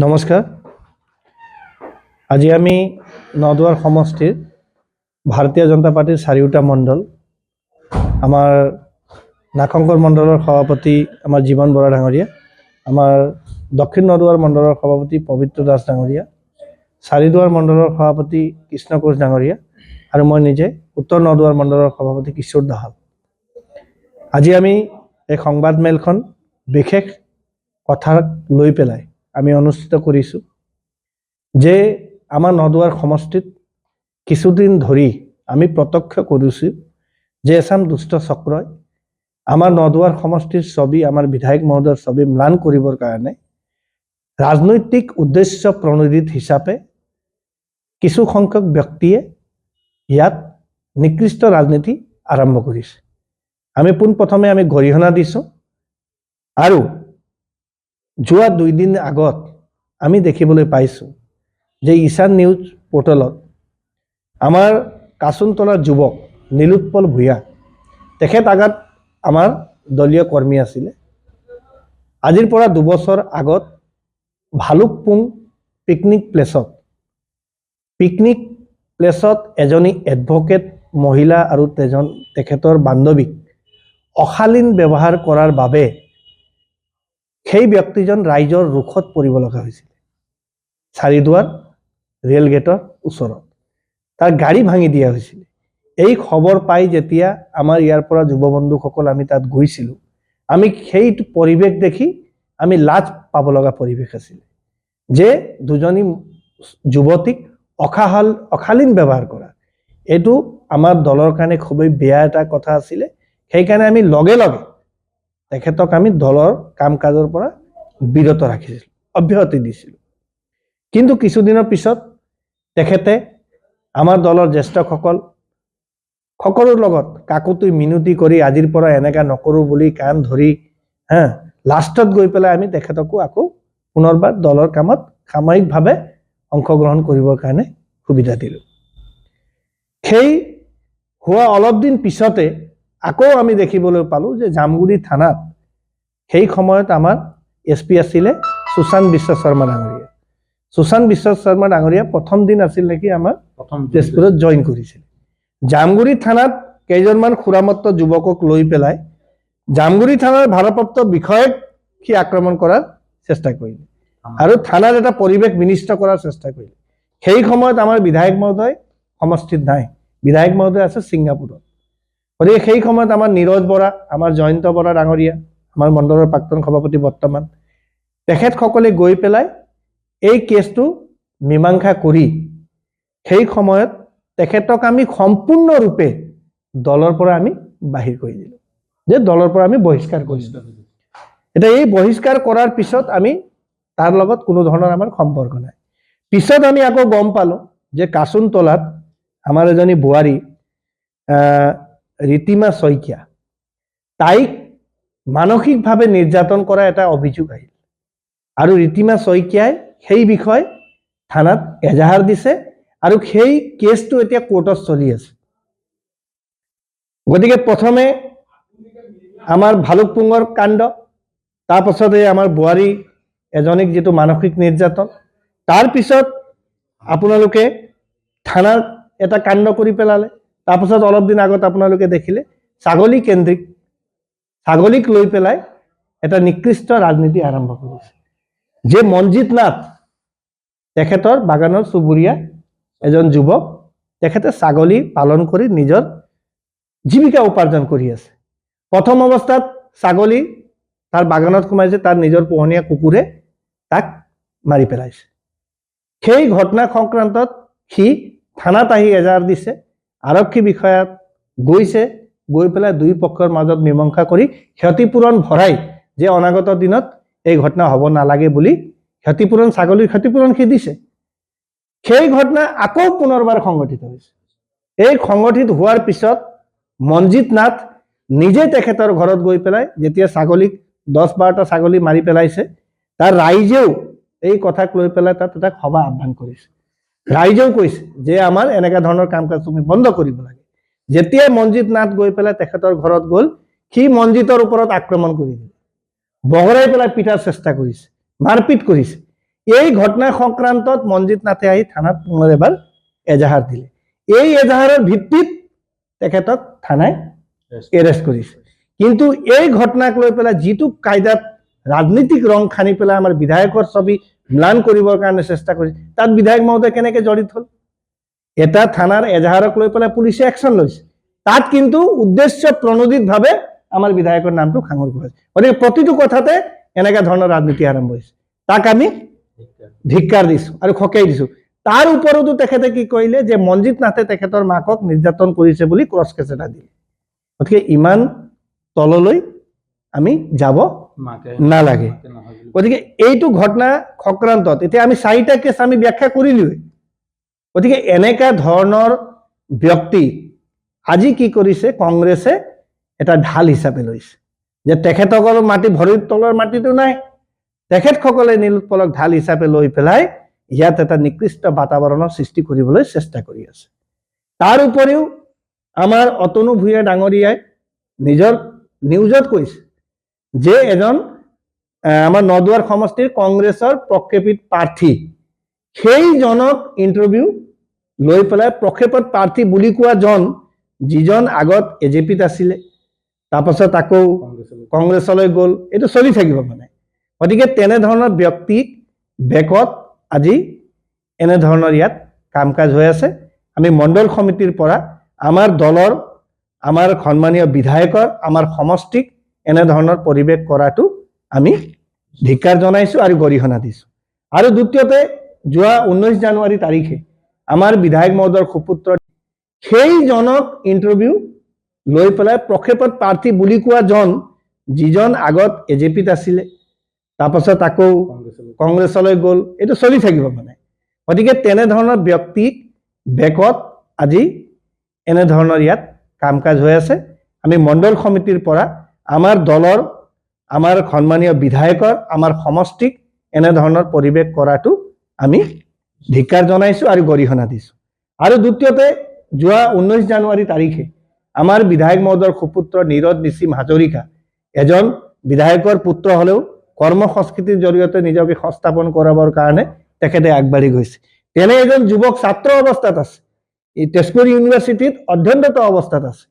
নমস্কাৰ। আজি আমি নদুৱাৰ সমষ্টিৰ ভাৰতীয় জনতা পাৰ্টিৰ চাৰিওটা মণ্ডল, আমাৰ নাগশংকৰ মণ্ডলৰ সভাপতি আমাৰ জীৱন বৰা ডাঙৰীয়া, আমাৰ দক্ষিণ নদুৱাৰ মণ্ডলৰ সভাপতি পবিত্ৰ দাস ডাঙৰীয়া, চাৰিদুৱাৰ মণ্ডলৰ সভাপতি কৃষ্ণ কোচ ডাঙৰীয়া আৰু মই নিজে উত্তৰ নদুৱাৰ মণ্ডলৰ সভাপতি কিশোৰ দাহাল। আজি আমি এই সংবাদ মেলখন বিশেষ কথাক লৈ পেলাই আমি অনুষ্ঠিত কৰিছোঁ যে আমাৰ নদুৱাৰ সমষ্টিত কিছুদিন ধৰি আমি প্ৰত্যক্ষ কৰিছোঁ যে এচাম দুষ্ট চক্ৰই আমাৰ নদুৱাৰ সমষ্টিৰ ছবি, আমাৰ বিধায়ক মহোদয়ৰ ছবি ম্লান কৰিবৰ কাৰণে ৰাজনৈতিক উদ্দেশ্য প্ৰণোদিত হিচাপে কিছু সংখ্যক ব্যক্তিয়ে ইয়াত নিকৃষ্ট ৰাজনীতি আৰম্ভ কৰিছে। আমি পোনপ্ৰথমে আমি গৰিহণা দিছোঁ আৰু যোৱা 2 দিন আগত আমি দেখিবলৈ পাইছোঁ যে ঈশান নিউজ পোৰ্টেলত আমাৰ কাচুনতলাৰ যুৱক নীলোৎপল ভূঞা, তেখেত আগত আমাৰ দলীয় কৰ্মী আছিলে। আজিৰ পৰা 2 বছৰ আগত ভালুকপুং পিকনিক প্লেছত এজনী এডভকেট মহিলা আৰু তেখেতৰ বান্ধৱীক অশালীন ব্যৱহাৰ কৰাৰ বাবে সেই ব্যক্তিজন ৰাইজৰ ৰোষত পৰিব লগা হৈছিল। চাৰিদুৱাৰ ৰেল গেটৰ ওচৰত তাৰ গাড়ী ভাঙি দিয়া হৈছিল। এই খবৰ পাই যেতিয়া আমাৰ ইয়াৰ পৰা যুৱ বন্ধুসকল আমি তাত গৈছিলোঁ, আমি সেই পৰিৱেশ দেখি আমি লাজ পাব লগা পৰিৱেশ আছিল যে দুজনী যুৱতীক অশালীন ব্যৱহাৰ কৰা, এইটো আমাৰ দলৰ কাৰণে খুবেই বেয়া এটা কথা আছিলে। সেইকাৰণে আমি লগে লগে তেখেতক আমি দলৰ কাম কাজৰ পৰা বিৰত ৰাখিছিলোঁ, অব্যাহতি দিছিলোঁ। কিন্তু কিছুদিনৰ পিছত তেখেতে আমাৰ দলৰ জ্যেষ্ঠসকল সকলোৰ লগত কাকুতি মিনতি কৰি আজিৰ পৰা এনেকা নকৰোঁ বুলি কাণ ধৰি লাষ্টত গৈ পেলাই আমি তেখেতকো আকৌ পুনৰবাৰ দলৰ কামত সাময়িকভাৱে অংশগ্ৰহণ কৰিবৰ কাৰণে সুবিধা দিলোঁ। সেই হোৱা অলপ দিন পিছতে আকৌ আমি দেখিবলৈ পালোঁ যে জামগুৰি থানাত সেই সময়ত আমাৰ SP আছিলে সুশান্ত বিশ্ব শৰ্মা ডাঙৰীয়া। সুশান্ত বিশ্ব শৰ্মা ডাঙৰীয়া প্ৰথম দিন আছিল নেকি আমাৰ তেজপুৰত জইন কৰিছিল। জামগুৰি থানাত কেইজনমান খুৰামত্ত যুৱকক লৈ পেলাই জামগুৰি থানাৰ ভাৰপ্ৰাপ্ত বিষয়ক সি আক্ৰমণ কৰাৰ চেষ্টা কৰিলে আৰু থানাৰ এটা পৰিৱেশ বিনিষ্ট কৰাৰ চেষ্টা কৰিলে। সেই সময়ত আমাৰ বিধায়ক মহোদয় সমষ্টিত নাই, বিধায়ক মহোদয় আছে ছিংগাপুৰত। গতিকে সেই সময়ত আমাৰ নীৰজ বৰা, আমাৰ জয়ন্ত বৰা ডাঙৰীয়া, আমাৰ মণ্ডলৰ প্ৰাক্তন সভাপতি বৰ্তমান, তেখেতসকলে গৈ পেলাই এই কেছটো মীমাংসা কৰি সেই সময়ত তেখেতক আমি সম্পূৰ্ণৰূপে দলৰ পৰা আমি বাহিৰ কৰি দিলোঁ, যে দলৰ পৰা আমি বহিষ্কাৰ কৰিছিলোঁ। এতিয়া এই বহিষ্কাৰ কৰাৰ পিছত আমি তাৰ লগত কোনো ধৰণৰ আমাৰ সম্পৰ্ক নাই। পিছত আমি আকৌ গম পালোঁ যে কাচুনতলাত আমাৰ এজনী বোৱাৰী ৰীতিমা শইকীয়া, তাইক মানসিকভাৱে নিৰ্যাতন কৰা এটা অভিযোগ আহিল আৰু ৰীতিমা শইকীয়াই সেই বিষয়ে থানাত এজাহাৰ দিছে আৰু সেই কেছটো এতিয়া কোৰ্টত চলি আছে। গতিকে প্ৰথমে আমাৰ ভালুকপুঙৰ কাণ্ড, তাৰপাছতে আমাৰ বোৱাৰী এজনীক যিটো মানসিক নিৰ্যাতন, তাৰপিছত আপোনালোকে থানাত এটা কাণ্ড কৰি পেলালে। তাৰপাছত অলপ দিন আগত আপোনালোকে দেখিলে ছাগলীক লৈ পেলাই এটা নিকৃষ্ট ৰাজনীতি আৰম্ভ কৰিছে যে মনজিত নাথ, তেখেতৰ বাগানৰ চুবুৰীয়া এজন যুৱক, তেখেতে ছাগলী পালন কৰি নিজৰ জীৱিকা উপাৰ্জন কৰি আছে। প্ৰথম অৱস্থাত ছাগলী তাৰ বাগানত সোমাইছে, তাৰ নিজৰ পোহনীয়া কুকুৰে তাক মাৰি পেলাইছে। সেই ঘটনা সংক্ৰান্তত সি থানাত আহি এজাহাৰ দিছে, আৰক্ষী বিষয়াত গৈছে, গৈ পেলাই দুই পক্ষৰ মাজত মীমাংসা কৰি ক্ষতিপূৰণ ভৰাই যে অনাগত দিনত এই ঘটনা হ'ব নালাগে বুলি ক্ষতিপূৰণ, ছাগলীৰ ক্ষতিপূৰণ সি দিছে। সেই ঘটনা আকৌ পুনৰবাৰ সংঘটিত হৈছে। এই সংঘটিত হোৱাৰ পিছত মনজিত নাথ নিজে তেখেতৰ ঘৰত গৈ পেলাই যেতিয়া ছাগলীক 10-12টা ছাগলী মাৰি পেলাইছে, তাৰ ৰাইজেও এই কথাক লৈ পেলাই তাত এটা সভা আহ্বান কৰিছে। ৰাইজেও কৈছে যে আমাৰ এনেকুৱা ধৰণৰ কাম কাজ তুমি বন্ধ কৰিব লাগে। যেতিয়াই মনজিত নাথ গৈ পেলাই তেখেতৰ ঘৰত গ'ল, সি মনজিতৰ ওপৰত আক্ৰমণ কৰি দিলে, বগৰাই পেলাই পিটাৰ চেষ্টা কৰিছে, মাৰপিট কৰিছে। এই ঘটনা সংক্ৰান্তত মনজিৎ নাথে আহি থানাত পুনৰ এবাৰ এজাহাৰ দিলে। এই এজাহাৰৰ ভিত্তিত তেখেতক থানায় এৰেষ্ট কৰিছে। কিন্তু এই ঘটনাক লৈ পেলাই যিটো কায়দাত ৰাজনীতিক ৰং খানি পেলাই আমাৰ বিধায়কৰ ছবি ম্লান কৰিবৰ কাৰণে চেষ্টা কৰিছে, তাত বিধায়ক মহোদয় কেনেকে জড়িত হল? এটা থানাৰ এজাহাৰক লৈ পেলাই পুলিচে একশ্যন লৈছে, তাত কিন্তু উদ্দেশ্য প্ৰণোদিতভাৱে আমাৰ বিধায়কৰ নামটো খাঙৰ কৰিছে। গতিকে প্ৰতিটো কথাতে এনেকুৱা ধৰণৰ ৰাজনীতি আৰম্ভ হৈছে, তাক আমি ধিক্কাৰ দিছো আৰু খকেই দিছো। তাৰ ওপৰতো তেখেতে কি কৰিলে যে মনজিৎ নাথে তেখেতৰ মাকক নিৰ্যাতন কৰিছে বুলি ক্ৰছ কেছ এটা দিলে। গতিকে ইমান তললৈ আমি যাব নালাগে। গতিকে এইটো ঘটনা সংক্ৰান্তত এতিয়া আমি 4টা কেছ আমি ব্যাখ্যা কৰিলোৱে। গতিকে এনেকা ধৰণৰ ব্যক্তি আজি কি কৰিছে, কংগ্ৰেছে এটা ঢাল হিচাপে লৈছে যে তেখেতসকলৰ মাটি ভৰিৰ তলৰ মাটিটো নাই, তেখেতসকলে নীলোৎপলক ঢাল হিচাপে লৈ পেলাই ইয়াত এটা নিকৃষ্ট বাতাবৰণৰ সৃষ্টি কৰিবলৈ চেষ্টা কৰি আছে। তাৰ উপৰিও আমাৰ অতনু ভূঞা ডাঙৰীয়াই নিজৰ নিউজত কৈছে যে এজন আমাৰ নদুৱাৰ সমষ্টিৰ কংগ্ৰেছৰ প্ৰক্ষেপিত প্ৰাৰ্থী, সেইজনক ইণ্টাৰভিউ লৈ পেলাই প্ৰক্ষেপত প্ৰাৰ্থী বুলি কোৱা জন, যিজন আগত এজেপিত আছিলে, তাৰপাছত আকৌ কংগ্ৰেছলৈ গ'ল, এইটো চলি থাকিব মানে। গতিকে তেনেধৰণৰ ব্যক্তিক বেকত আজি এনেধৰণৰ ইয়াত কাম কাজ হৈ আছে। আমি মণ্ডল সমিতিৰ পৰা আমাৰ দলৰ, আমাৰ সন্মানীয় বিধায়কৰ, আমাৰ সমষ্টিক এনেধৰণৰ পৰিৱেশ কৰাটো আমি ধিক্কাৰ জনাইছো আৰু গৰিহণা দিছো। আৰু দ্বিতীয়তে যোৱা 19 জানুৱাৰী তাৰিখে আমাৰ বিধায়ক মহোদয়ৰ সুপুত্ৰ, সেইজনক ইণ্টাৰভিউ লৈ পেলাই প্ৰক্ষেপত প্ৰাৰ্থী বুলি কোৱা জন, যিজন আগত এজেপিত আছিলে, তাৰপাছত আকৌ কংগ্ৰেছলৈ গ'ল, এইটো চলি থাকিব মানে। গতিকে তেনেধৰণৰ ব্যক্তিক বেকত আজি এনেধৰণৰ ইয়াত কাম কাজ হৈ আছে। আমি মণ্ডল সমিতিৰ পৰা আমাৰ দলৰ, আমাৰ সন্মানীয় বিধায়কৰ, আমাৰ সমষ্টিক এনেধৰণৰ পৰিৱেশ কৰাটো আমি ধিক্কাৰ জনাইছো আৰু গৰিহণা দিছো। আৰু দ্বিতীয়তে যোৱা 19 জানুৱাৰী তাৰিখে আমাৰ বিধায়ক মহোদয়ৰ সুপুত্ৰ নীৰজ নিসিম হাজৰিকা, এজন বিধায়কৰ পুত্ৰ হলেও কৰ্ম সংস্কৃতিৰ জৰিয়তে নিজকে সংস্থাপন কৰাবৰ কাৰণে তেখেতে আগবাঢ়ি গৈছে। তেনে এজন যুৱক ছাত্ৰ অৱস্থাত আছে, এই তেজপুৰ ইউনিভাৰ্চিটিত অধ্যয়নৰত অৱস্থাত আছে।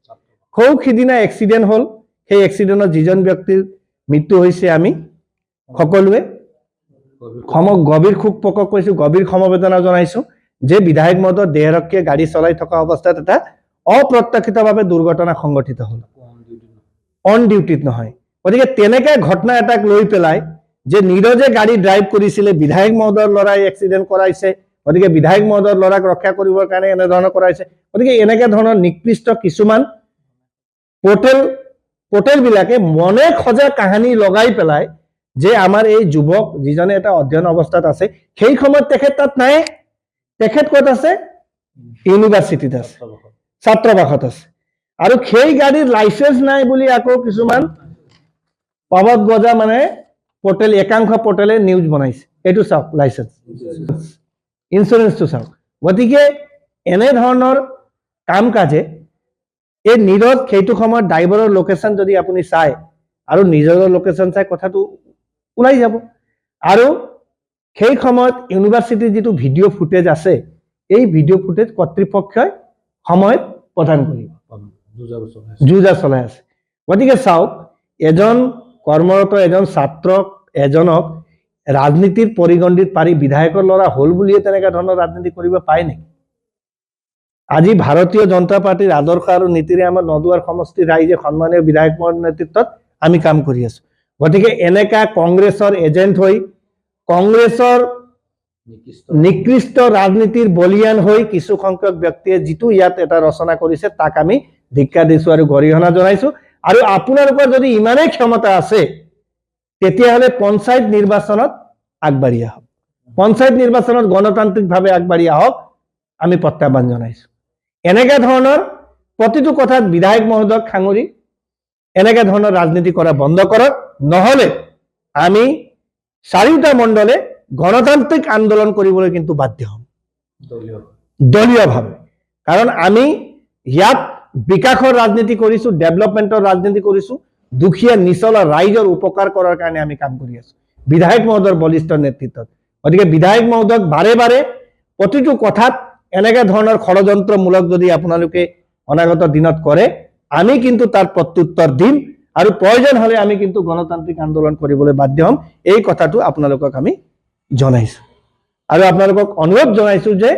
খুব সিদিনা এক্সিডেণ্ট হ'ল, সেই এক্সিডেণ্টত যিজন ব্যক্তিৰ মৃত্যু হৈছে আমি সকলোৱে গভীৰ শোক প্ৰকাশ কৰিছো, গভীৰ সমবেদনা জনাইছো যে বিধায়ক মহোদয় দেহৰক্ষীয়ে গাড়ী চলাই থকা অৱস্থাত এটা অপ্ৰত্যাশিতভাৱে দুৰ্ঘটনা সংঘটিত হ'ল, অন ডিউটিত নহয়। গতিকে তেনেকে ঘটনা এটাক লৈ পেলাই যে নীৰজে গাড়ী ড্ৰাইভ কৰিছিলে, বিধায়ক মহোদয়ৰ ল'ৰাই এক্সিডেণ্ট কৰাইছে, গতিকে বিধায়ক মহোদয়ৰ ল'ৰাক ৰক্ষা কৰিবৰ কাৰণে এনেধৰণৰ কৰাইছে। গতিকে এনেকে ধৰণৰ নিকৃষ্ট কিছুমান পৰ্টেল বিলাকে মনে খজা কাহানী লগাই পেলাই যে আমাৰ এই যুৱক যিজনে এটা অধ্যয়ন অৱস্থাত আছে, সেই সময়ত তেখেত তাত নাই, তেখেত ক'ত আছে? ইউনিভাৰ্চিটিত আছে, ছাত্ৰাবাসত আছে। আৰু সেই গাড়ীৰ লাইচেন্স নাই বুলি আকৌ কিছুমান পাবত গজা মানে পৰ্টেল, একাংশ পৰ্টেলে নিউজ বনাইছে। এইটো চাওক, লাইচেন্স ইঞ্চুৰেঞ্চটো চাওক। গতিকে এনেধৰণৰ কাম কাজে এই নীৰজ সেইটো সময়ত ড্ৰাইভাৰৰ লোকেশ্যন যদি আপুনি চায় আৰু নিজৰ লোকেশ্যন চাই কথাটো ওলাই যাব। আৰু সেই সময়ত ইউনিভাৰ্চিটিৰ যিটো ভিডিঅ' ফুটেজ আছে, এই ভিডিঅ' ফুটেজ কৰ্তৃপক্ষই সময়ত প্ৰদান কৰিব, যুঁজা চলাই আছে। গতিকে চাওক, এজন কৰ্মৰত এজন ছাত্ৰক, এজনক ৰাজনীতিৰ পৰিগণ্ডিত পাৰি বিধায়কৰ ল'ৰা হ'ল বুলিয়ে তেনেকুৱা ধৰণৰ ৰাজনীতি কৰিব পায় নেকি? আজি ভাৰতীয় জনতা পাৰ্টিৰ আদৰ্শ আৰু নীতিৰে আমাৰ নদুৱাৰ সমষ্টিৰ ৰাইজে সন্মানীয় বিধায়কৰ নেতৃত্বত আমি কাম কৰি আছো। গতিকে এনেকা কংগ্ৰেছৰ এজেণ্ট হৈ, কংগ্ৰেছৰ নিকৃষ্ট ৰাজনীতিৰ বলিয়ান হৈ কিছু সংখ্যক ব্যক্তিয়ে যিটো ইয়াত এটা ৰচনা কৰিছে, তাক আমি ধিক্কাৰ দিছো আৰু গৰিহণা জনাইছো। আৰু আপোনালোকৰ যদি ইমানেই ক্ষমতা আছে, তেতিয়াহ'লে পঞ্চায়ত নিৰ্বাচনত আগবাঢ়ি আহক, পঞ্চায়ত নিৰ্বাচনত গণতান্ত্ৰিকভাৱে আগবাঢ়ি আহক, আমি প্ৰত্যাহ্বান জনাইছো। এনেকা ধৰণৰ প্ৰতিটো কথাত বিধায়ক মহোদয়ক খাঙৰি এনেকা ধৰণৰ ৰাজনীতি কৰা বন্ধ কৰক, নহলে আমি 4টা মণ্ডলে গণতান্ত্ৰিক আন্দোলন কৰিবলৈ কিন্তু বাধ্য হ'ম দলীয়ভাৱে। কাৰণ আমি ইয়াত বিকাশৰ ৰাজনীতি কৰিছো, ডেভেলপমেণ্টৰ ৰাজনীতি কৰিছো, দুখীয়া নিচলা ৰাইজৰ উপকাৰ কৰাৰ কাৰণে আমি কাম কৰি আছো বিধায়ক মহোদয়ৰ বলিষ্ঠ নেতৃত্বত। গতিকে বিধায়ক মহোদয়ক বাৰে বাৰে প্ৰতিটো কথাত এনেকে ধৰণৰ ষড়যন্ত্ৰমূলক যদি আপোনালোকে অনাগত দিনত কৰে, আমি কিন্তু তাৰ প্ৰত্যুত্তৰ দিম আৰু প্ৰয়োজন হলে আমি কিন্তু গণতান্ত্ৰিক আন্দোলন কৰিবলৈ বাধ্য হ'ম। এই কথাটো আপোনালোকক আমি জনাইছো আৰু আপোনালোকক অনুৰোধ জনাইছো যে